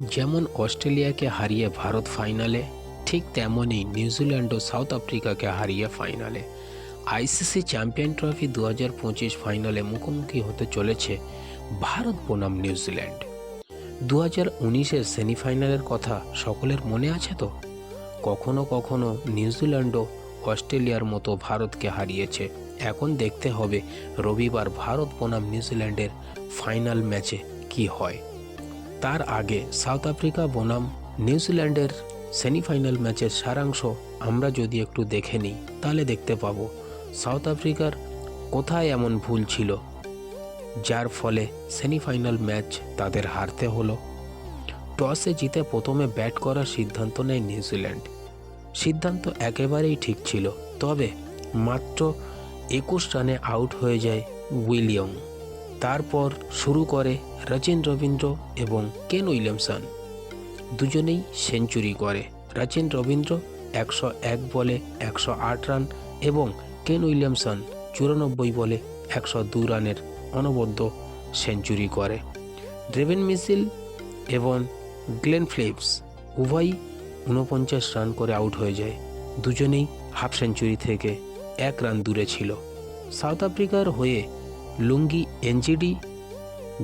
যেমন অস্ট্রেলিয়াকে হারিয়ে ভারত ফাইনালে, ঠিক তেমনই নিউজিল্যান্ড ও সাউথ আফ্রিকাকে হারিয়ে ফাইনালে। আইসিসি চ্যাম্পিয়ন ট্রফি 2025 ফাইনালে মুখোমুখি হতে চলেছে ভারত বনাম নিউজিল্যান্ড। 2019-এর সেমিফাইনালের কথা সকলের মনে আছে তো? কখনো কখনো নিউজিল্যান্ডও অস্ট্রেলিয়ার মতো ভারতকে হারিয়েছে। এখন দেখতে হবে রবিবার ভারত বনাম নিউজিল্যান্ডের ফাইনাল ম্যাচে কি হয়। তার আগে সাউথ আফ্রিকা বনাম নিউজিল্যান্ডের সেমিফাইনাল ম্যাচের সারাংশ আমরা যদি একটু দেখে নিই, তাহলে দেখতে পাবো সাউথ আফ্রিকার কোথায় এমন ভুল ছিল যার ফলে সেমিফাইনাল ম্যাচ তাদের হারতে হলো। টসে জিতে প্রথমে ব্যাট করার সিদ্ধান্ত নেয় নিউজিল্যান্ড। সিদ্ধান্ত একেবারেই ঠিক ছিল, তবে মাত্র 21 রানে আউট হয়ে যায় উইলিয়ম। তারপর শুরু করে রচিন রবীন্দ্র এবং কেন উইলিয়ামসন, দুজনেই সেঞ্চুরি করে। রচিন রবীন্দ্র 101 বলে 108 রান এবং কেন উইলিয়ামসন 94 বলে 102 রানের অনবদ্য সেঞ্চুরি করে। ডেভিন মিচেল এবং গ্লেন ফিলিপস উভয়ই 49 রান করে আউট হয়ে যায়। দুজনেই হাফ সেঞ্চুরি থেকে 1 রান দূরে ছিল। সাউথ আফ্রিকার হয়ে লুঙ্গি এনজিডি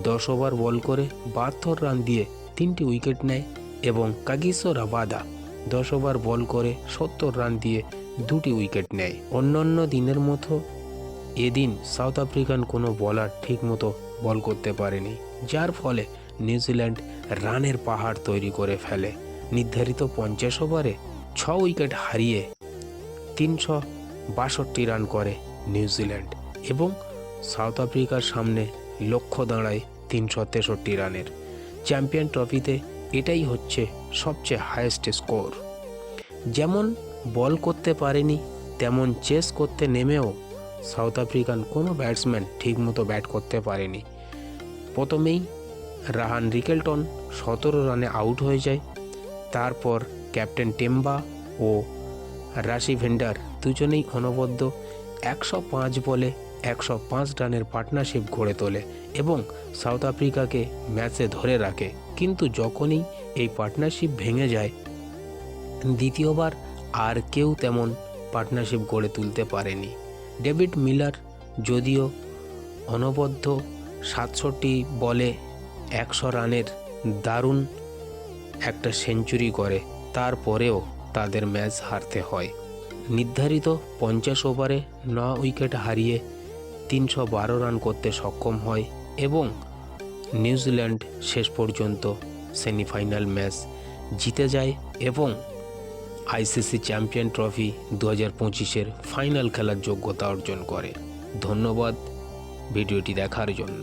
10 ওভার বল করে 72 রান দিয়ে 3টি উইকেট নেয় এবং কাগিসো রাবাদা 10 ওভার বল করে 70 রান দিয়ে 2টি উইকেট নেয়। অন্যান্য দিনের মতো এদিন সাউথ আফ্রিকান কোনো বোলার ঠিকমতো বল করতে পারেনি, যার ফলে নিউজিল্যান্ড রানের পাহাড় তৈরি করে ফেলে। নির্ধারিত 50 ওভারে 6 উইকেট হারিয়ে 362 রান করে নিউজিল্যান্ড এবং সাউথ আফ্রিকার সামনে লক্ষ্য দাঁড়ায় 363 রানের। চ্যাম্পিয়ন ট্রফিতে এটাই হচ্ছে সবচেয়ে হাইয়েস্ট স্কোর। যেমন বল করতে পারেনি, তেমন চেস করতে নেমেও সাউথ আফ্রিকান কোনো ব্যাটসম্যান ঠিকমতো ব্যাট করতে পারেনি। প্রথমেই রাহান রিকেলটন 17 রানে আউট হয়ে যায়। তারপর ক্যাপ্টেন টেম্বা ও রাশি ভেন্ডার দুজনেই অনবদ্য 105 বলে 105 রানের পার্টনারশিপ গড়ে তোলে এবং সাউথ আফ্রিকাকে ম্যাচে ধরে রাখে। কিন্তু যখনই এই পার্টনারশিপ ভেঙে যায়, দ্বিতীয়বার আর কেউ তেমন পার্টনারশিপ গড়ে তুলতে পারেনি। ডেভিড মিলার যদিও অনবদ্য 67 বলে 100 রানের দারুণ একটা সেঞ্চুরি করে, তারপরেও তাদের ম্যাচ হারতে হয়। নির্ধারিত 50 ওভারে 9 উইকেট হারিয়ে 312 রান করতে সক্ষম হয় এবং নিউজিল্যান্ড শেষ পর্যন্ত সেমিফাইনাল ম্যাচ জিতে যায় এবং আইসিসি চ্যাম্পিয়ন ট্রফি 2025-এর ফাইনাল খেলার যোগ্যতা অর্জন করে। ধন্যবাদ ভিডিওটি দেখার জন্য।